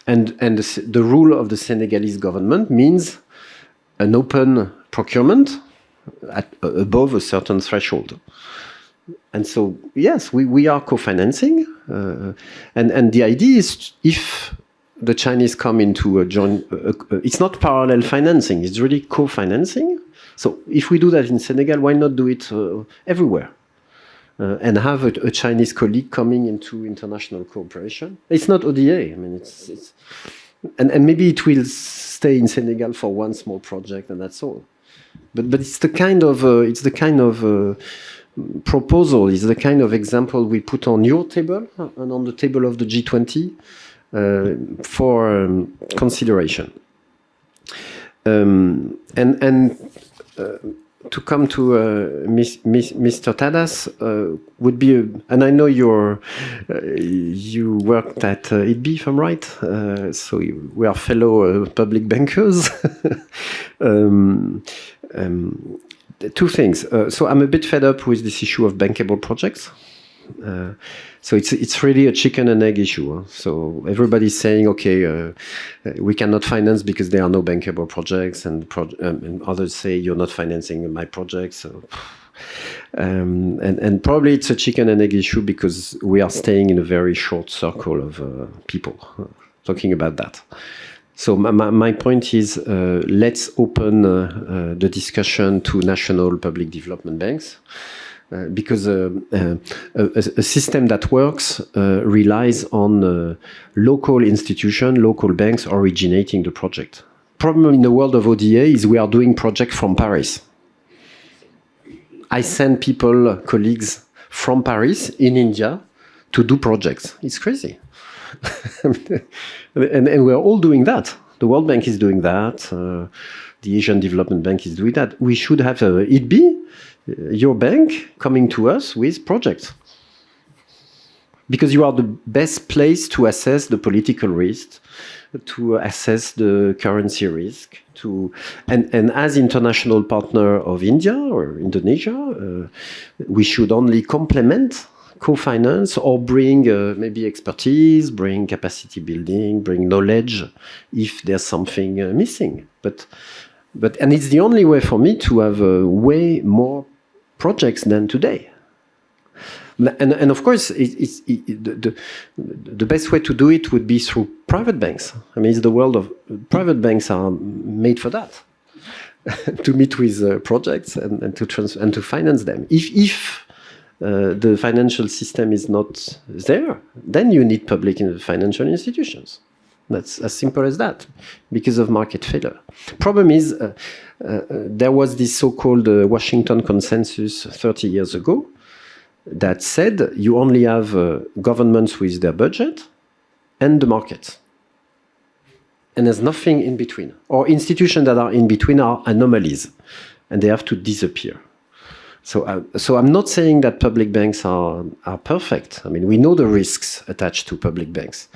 And the rule of the Senegalese government means an open procurement above a certain threshold. And so, yes, we are co-financing. And the idea is if the Chinese come into a joint, it's not parallel financing, it's really co-financing. So if we do that in Senegal, why not do it everywhere? And have a Chinese colleague coming into international cooperation. It's not ODA. I mean, and maybe it will stay in Senegal for one small project, and that's all. But it's the kind of proposal, is the kind of example we put on your table and on the table of the G20 for consideration. To come to Mr. Tadas would be, and I know you worked at ITB, if I'm right, so we are fellow public bankers. Two things. So I'm a bit fed up with this issue of bankable projects. So it's really a chicken and egg issue. So everybody's saying, okay, we cannot finance because there are no bankable projects, and others say you're not financing my projects. So, and probably it's a chicken and egg issue because we are staying in a very short circle of people talking about that. So my point is, let's open the discussion to national public development banks. Because a system that works relies on local institutions, local banks originating the project. Problem in the world of ODA is we are doing projects from Paris. I send people, colleagues from Paris in India to do projects. It's crazy. and we're all doing that. The World Bank is doing that. The Asian Development Bank is doing that. We should have it be your bank coming to us with projects. Because you are the best place to assess the political risk, to assess the currency risk, and as international partner of India or Indonesia, we should only complement, co-finance, or bring maybe expertise, bring capacity building, bring knowledge if there's something missing. And it's the only way for me to have way more projects than today. And of course, the best way to do it would be through private banks. I mean, it's the world of private banks are made for that, to meet with projects and to finance them. If the financial system is not there, then you need public financial institutions. That's as simple as that, because of market failure. Problem is, there was this so-called Washington Consensus 30 years ago that said you only have governments with their budget and the markets. And there's nothing in between. Or institutions that are in between are anomalies, and they have to disappear. So I'm not saying that public banks are perfect. I mean, we know the risks attached to public banks.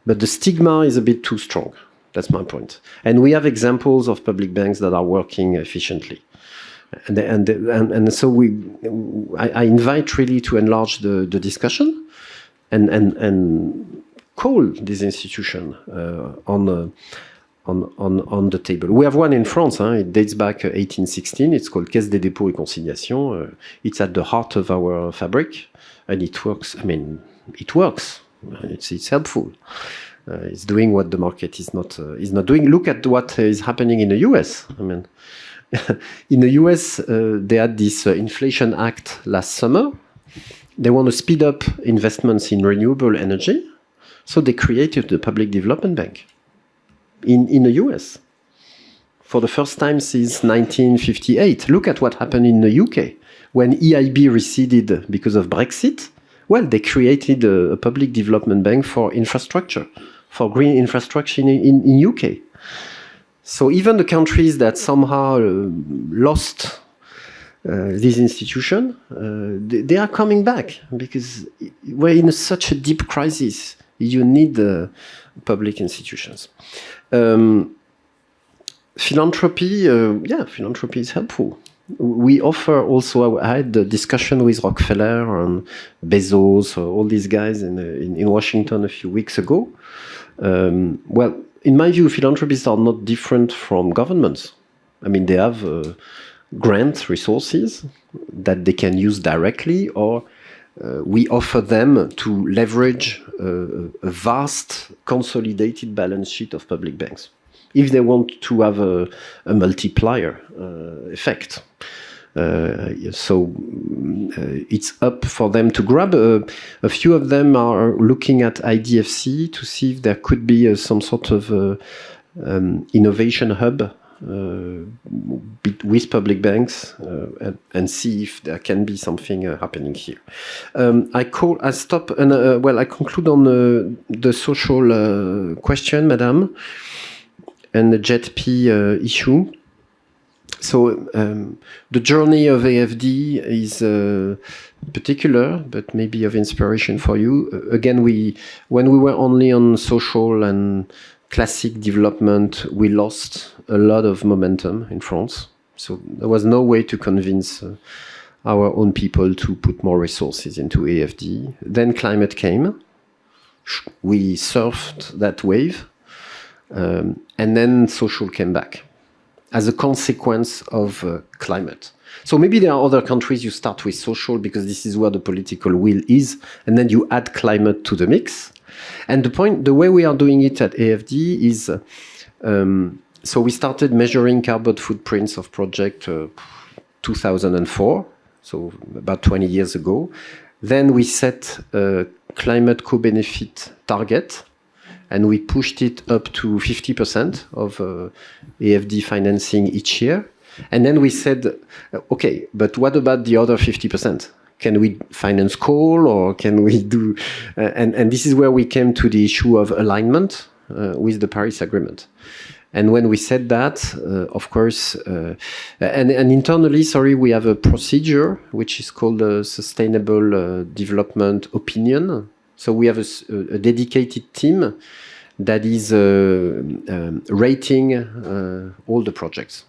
But the stigma is a bit too strong. That's my point. And we have examples of public banks that are working efficiently. And so I invite really to enlarge the discussion and call this institution on the table. We have one in France. It dates back 1816. It's called Caisse des dépôts et consignations. It's at the heart of our fabric, and it works. I mean, it works. It's helpful. It's doing what the market is not doing. Look at what is happening in the US. I mean, in the US, they had this Inflation Act last summer. They want to speed up investments in renewable energy, so they created the Public Development Bank in the US for the first time since 1958. Look at what happened in the UK when EIB receded because of Brexit. Well, they created a Public Development Bank for infrastructure, for green infrastructure in UK. So even the countries that somehow lost this institution, they are coming back because we're in such a deep crisis. You need public institutions. Philanthropy, philanthropy is helpful. We offer also, I had a discussion with Rockefeller and Bezos, all these guys in Washington a few weeks ago. Well, in my view, philanthropists are not different from governments. I mean, they have grant resources that they can use directly, or we offer them to leverage a vast consolidated balance sheet of public banks if they want to have a multiplier effect. So it's up for them to grab. A few of them are looking at IDFC to see if there could be some sort of innovation hub with public banks and see if there can be something happening here. I conclude on the social question, Madame, and the JETP issue. So the journey of AFD is particular, but maybe of inspiration for you. Again, when we were only on social and classic development, we lost a lot of momentum in France. So there was no way to convince our own people to put more resources into AFD. Then climate came. We surfed that wave. And then social came back as a consequence of climate. So maybe there are other countries you start with social because this is where the political will is, and then you add climate to the mix. And the way we are doing it at AFD is, so we started measuring carbon footprints of project 2004, so about 20 years ago. Then we set a climate co-benefit target, and we pushed it up to 50% of AFD financing each year. And then we said, okay, but what about the other 50%? Can we finance coal, or can we do... and this is where we came to the issue of alignment with the Paris Agreement. And when we said that, of course, and internally, we have a procedure which is called a Sustainable Development Opinion. So we have a dedicated team that is rating all the projects.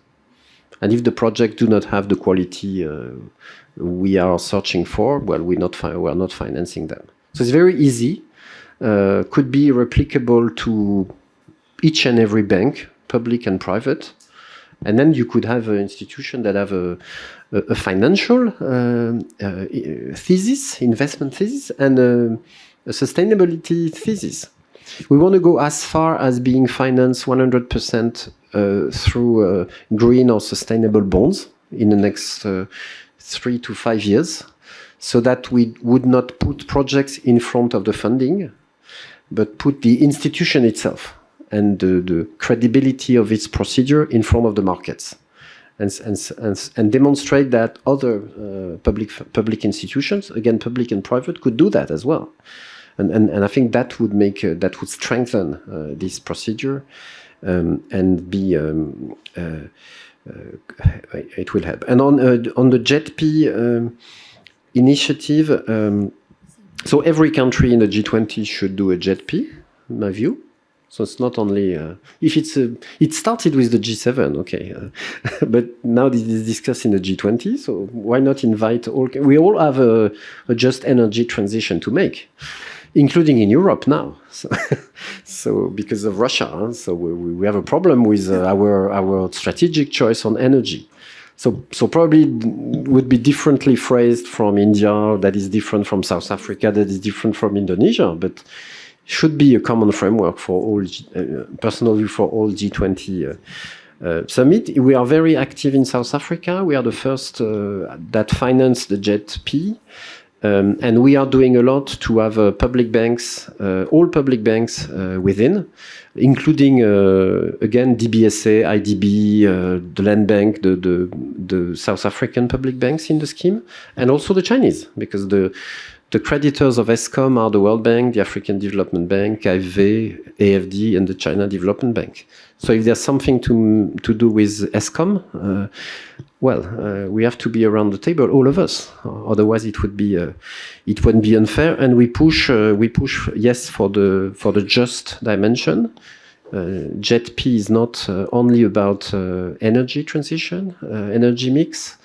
And if the projects do not have the quality we are searching for, well, we are not financing them. So it's very easy, could be replicable to each and every bank, public and private. And then you could have an institution that have a financial thesis, investment thesis, and a sustainability thesis. We want to go as far as being financed 100% through green or sustainable bonds in the next 3 to 5 years, so that we would not put projects in front of the funding, but put the institution itself and the credibility of its procedure in front of the markets, and demonstrate that other public institutions, again public and private, could do that as well. And I think that would make that would strengthen this procedure and be it will help. And on the JETP initiative, so every country in the G20 should do a JETP, in my view. So it's not only if it started with the G7, okay, but now this is discussed in the G20. So why not invite all? We all have a just energy transition to make, including in Europe now. So because of Russia, so we have a problem with our strategic choice on energy. So probably would be differently phrased from India, that is different from South Africa, that is different from Indonesia. But should be a common framework for all, personally for all G20 summit. We are very active in South Africa. We are the first that financed the JET-P. And we are doing a lot to have public banks, all public banks within, including, again, DBSA, IDB, the Land Bank, the South African public banks in the scheme, and also the Chinese, because the creditors of ESCOM are the World Bank, the African Development Bank, AFV, AFD, and the China Development Bank. So if there's something to do with ESCOM, we have to be around the table, all of us. Otherwise, it wouldn't be unfair. And we push, yes, for the just dimension. JET-P is not only about energy transition, energy mix.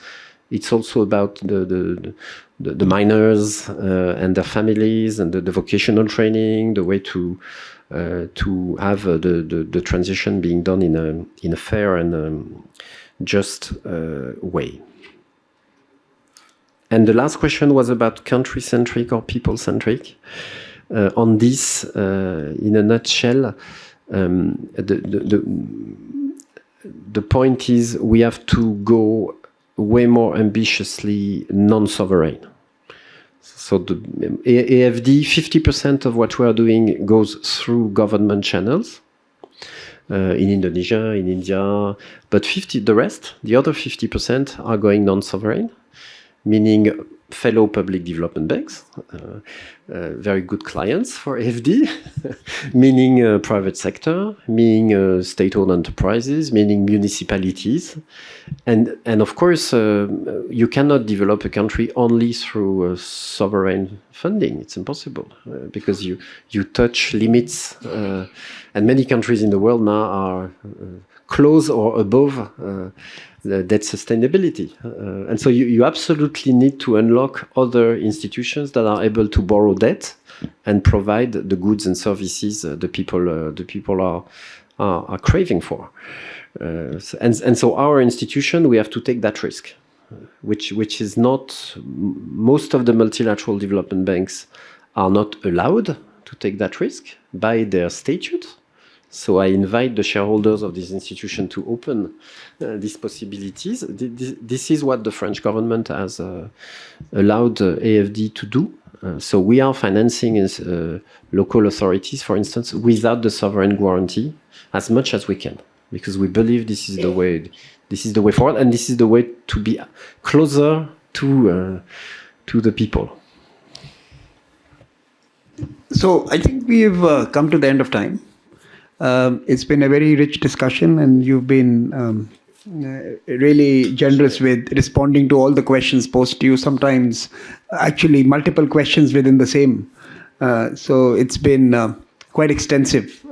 It's also about the miners and their families and the vocational training, the way to have the transition being done in a fair and just way. And the last question was about country-centric or people-centric. On this, in a nutshell, the point is we have to go way more ambitiously non-sovereign. So the AFD, 50% of what we are doing goes through government channels in Indonesia, in India, but the other 50% are going non-sovereign, meaning fellow public development banks, very good clients for AFD, meaning private sector, meaning state-owned enterprises, meaning municipalities. And of course, you cannot develop a country only through sovereign funding. It's impossible because you touch limits. And many countries in the world now are close or above the debt sustainability. And so you absolutely need to unlock other institutions that are able to borrow debt and provide the goods and services the people are craving for. And so our institution, we have to take that risk, which is not, most of the multilateral development banks are not allowed to take that risk by their statute. So I invite the shareholders of this institution to open these possibilities. This is what the French government has allowed AFD to do. So we are financing local authorities, for instance, without the sovereign guarantee as much as we can, because we believe this is the way forward, and this is the way to be closer to the people. So I think we've come to the end of time. It's been a very rich discussion, and you've been really generous with responding to all the questions posed to you, sometimes actually multiple questions within the same. So it's been quite extensive.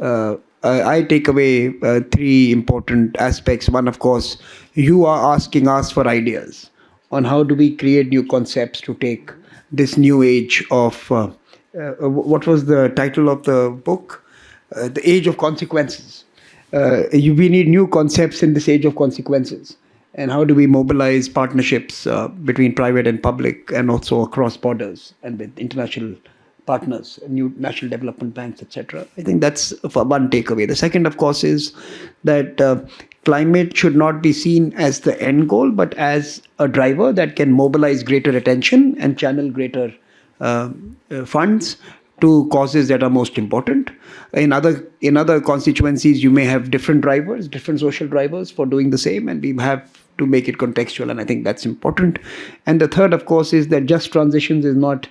I take away three important aspects. One, of course, you are asking us for ideas on how do we create new concepts to take this new age of, what was the title of the book? The Age of Consequences. We need new concepts in this age of consequences. And how do we mobilize partnerships between private and public, and also across borders and with international partners, new national development banks, etc. I think that's one takeaway. The second, of course, is that climate should not be seen as the end goal, but as a driver that can mobilize greater attention and channel greater funds to causes that are most important. In other constituencies, you may have different drivers, different social drivers for doing the same, and we have to make it contextual, and I think that's important. And the third, of course, is that just transitions is not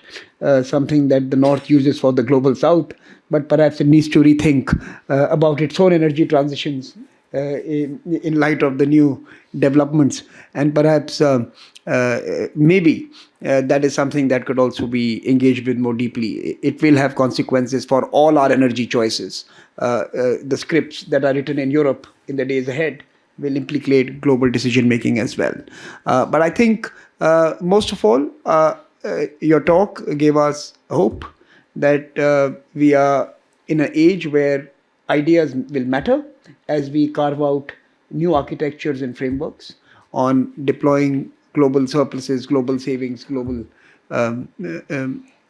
something that the North uses for the global South, but perhaps it needs to rethink about its own energy transitions in light of the new developments, and perhaps maybe that is something that could also be engaged with more deeply. It will have consequences for all our energy choices. The scripts that are written in Europe in the days ahead will implicate global decision making as well. But I think most of all, your talk gave us hope that we are in an age where ideas will matter as we carve out new architectures and frameworks on deploying global surpluses, global savings, global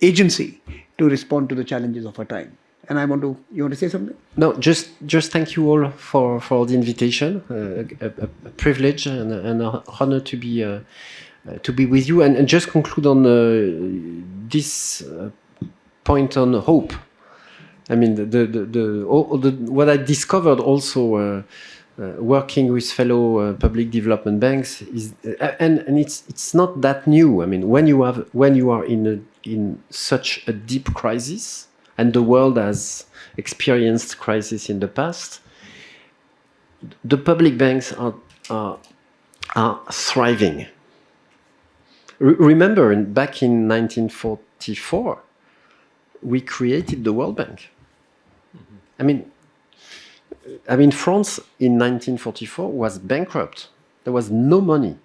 agency to respond to the challenges of our time. and you want to say something? No, just thank you all for the invitation. A privilege and an honor to be with you. And just conclude on this point on hope. I mean, what I discovered also working with fellow public development banks is, and it's not that new. I mean, when you are in such a deep crisis, and the world has experienced crisis in the past, the public banks are thriving. Remember, back in 1944, we created the World Bank. I mean, France in 1944 was bankrupt. There was no money.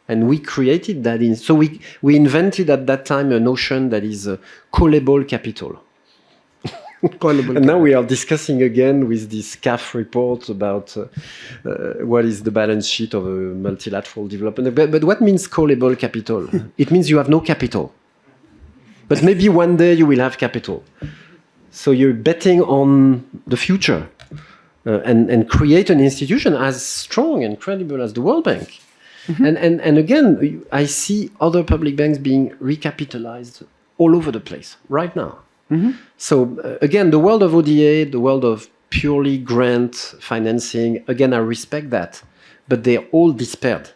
And we created that. So we invented at that time a notion that is callable capital. And now we are discussing again with this CAF report about what is the balance sheet of a multilateral development. But what means callable capital? It means you have no capital. But maybe one day you will have capital. So you're betting on the future and create an institution as strong and credible as the World Bank. Mm-hmm. And again, I see other public banks being recapitalized all over the place right now. Mm-hmm. So again, the world of ODA, the world of purely grant financing, again, I respect that, but they're all despaired.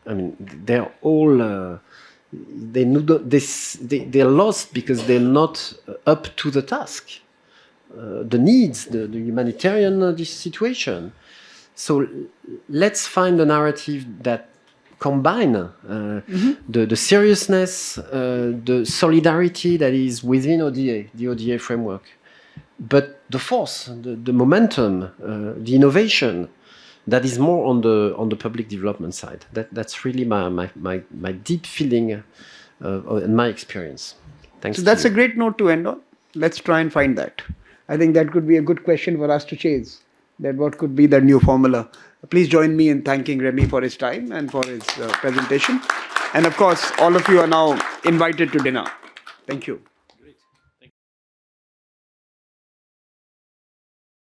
I mean, they're all they're lost because they're not up to the task, the needs, the humanitarian situation. So let's find a narrative that combine the seriousness, the solidarity that is within ODA, the ODA framework, but the force, the momentum, the innovation that is more on the public development side. That's really my deep feeling and my experience. Thanks. So that's a great note to end on. Let's try and find that. I think that could be a good question for us to chase. That what could be the new formula. Please join me in thanking Remy for his time and for his presentation. And of course, all of you are now invited to dinner. Thank you.